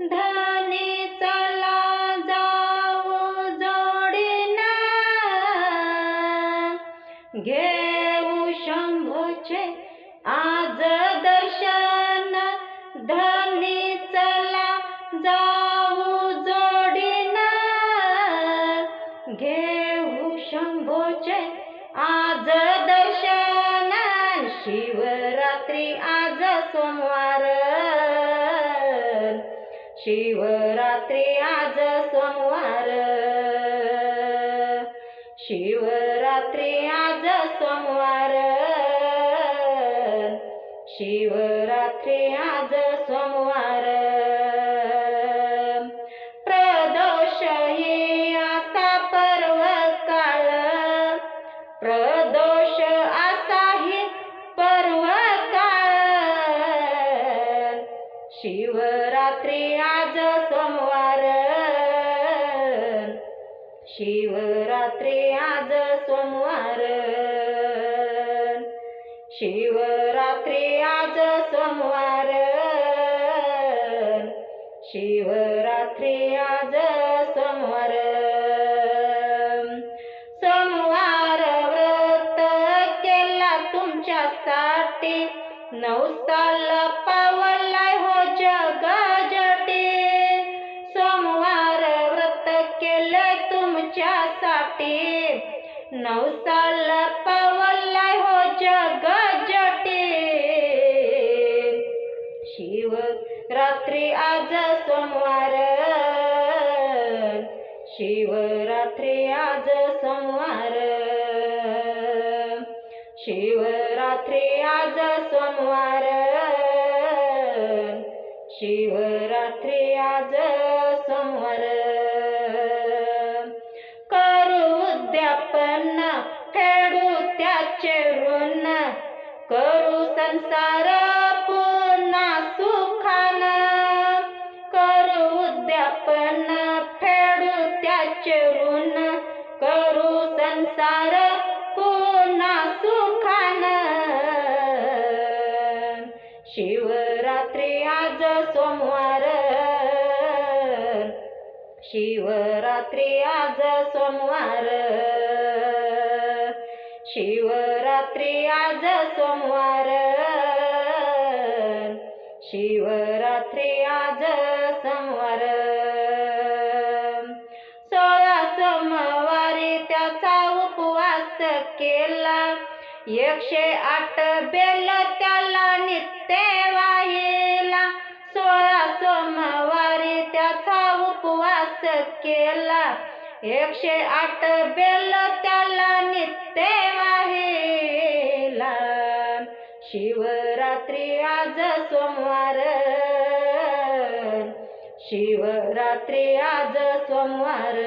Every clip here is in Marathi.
धनी चला जाऊ जोडीनं, घेऊ शंभूचे आज दर्शन. धनी चला जाऊ जोडीनं, घेऊ शंभूचे आज दर्शन. शिवरात्री आज सोमवार, शिवरात्री आज सोमवार, शिवरात्री आज सोमवार, शिवरात्री आज सोमवार. प्रदोष ही असा पर्व काळ, प्रदोष असा ही पर्व काळ. शिवरात्री आज सोमवार, शिवरात्री आज सोमवार, शिवरात्री आज सोमवार, शिवरात्री आज सोमवार. सोमवार व्रत केला तुमच्यासाठी, नवसाल पावलाय हो जगजटी. सोमवार व्रत केले तुमच्यासाठी, नवसाल पावलाय हो जगजटी. शिवरात्री आज सोमवार, शिवरात्री आज सोमवार, शिवरात्री आज सोमवार, शिवरात्री आज सोमवार. करू उद्यापन फेडू त्याचे ऋण, करू संसार पुन्हा सुखानं. करू उद्यापन फेडू त्याचे ऋण, करू संसार पुन्हा सुखानं. शिवरात्री आज सोमवार, शिवरात्री आज सोमवार, शिवरात्री आज सोमवार, शिवरात्री आज सोमवार. 16 सोमवारी त्याचा उपवास केला, 108 बेल त्याला नित्य वाहिला. 16 सोमवारी त्याचा उपवास केला, 108 बेल त्याला नित्य वाहिला. शिवरात्री आज सोमवार, शिवरात्री आज सोमवार,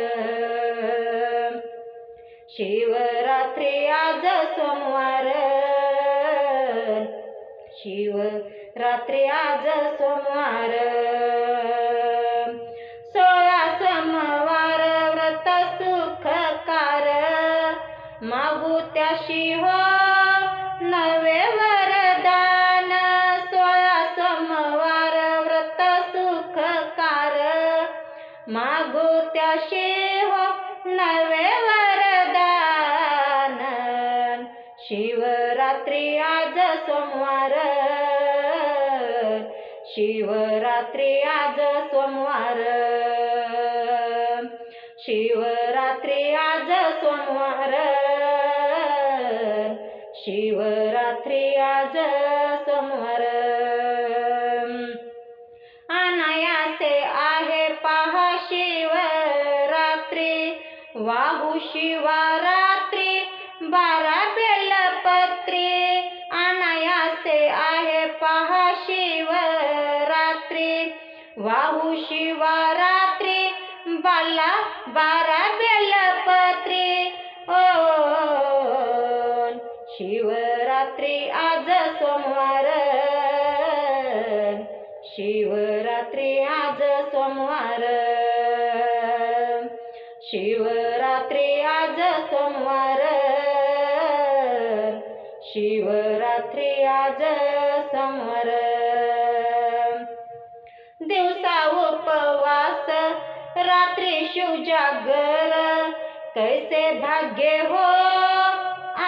शिवरात्री आज सोमवार, शिवरात्री आज सोमवार. 16 सोमवार व्रत सुखकार, मागू त्याशी हो नवे वरदान. 16 सोमवार व्रत सुखकार, मागू त्याशी हो नवे वरदान. शिवरात्री आज सोमवार, शिवरात्री आज सोमवार, शिवरात्री आज सोमवार, शिवरात्री आज सोमवार. अनायासे आहे पहा शिवरात्री, वाहू शिवरात्री 12 बेलपत्री. अनायासे आहे पहा शिवरात्री, वाहू शिवरात्री 12 बेलपत्री. ओ शिवरात्री आज सोमवार, शिवरात्री आज सोमवार, शिवरात्री आज सोमवार, शिवरात्री आज सोमवार. शिवजागर कैसे भाग्य हो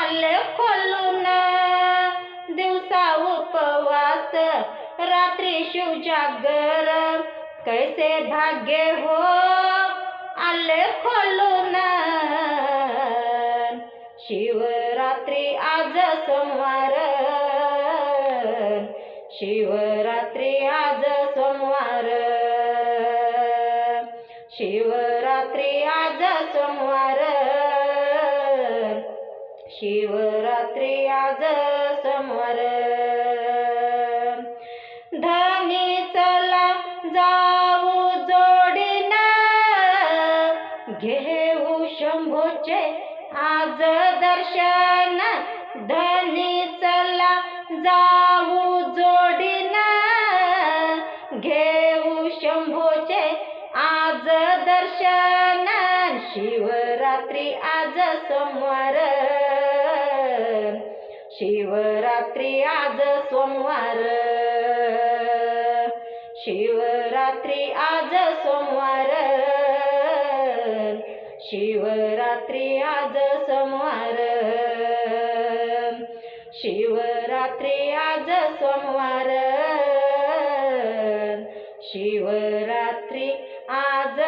आले खोलून दिवसा उपवास रात्री शिवजागर कैसे भाग्य हो आले खोलून शिवरात्री आज सोमवार शिवरात्री आज सोमवार शिवरात्री आज सोमवार शिवरात्री आज सोमवार धनी चला जाऊ जोडीना घेऊ शंभूचे आज दर्शन धनी चला जाऊ जोडीना घेऊ शंभूचे आज दर्शन शिवरात्री आज सोमवार शिवरात्री आज सोमवार शिवरात्री आज सोमवार शिवरात्री आज सोमवार शिवरात्री आज सोमवार शिवरात्री आज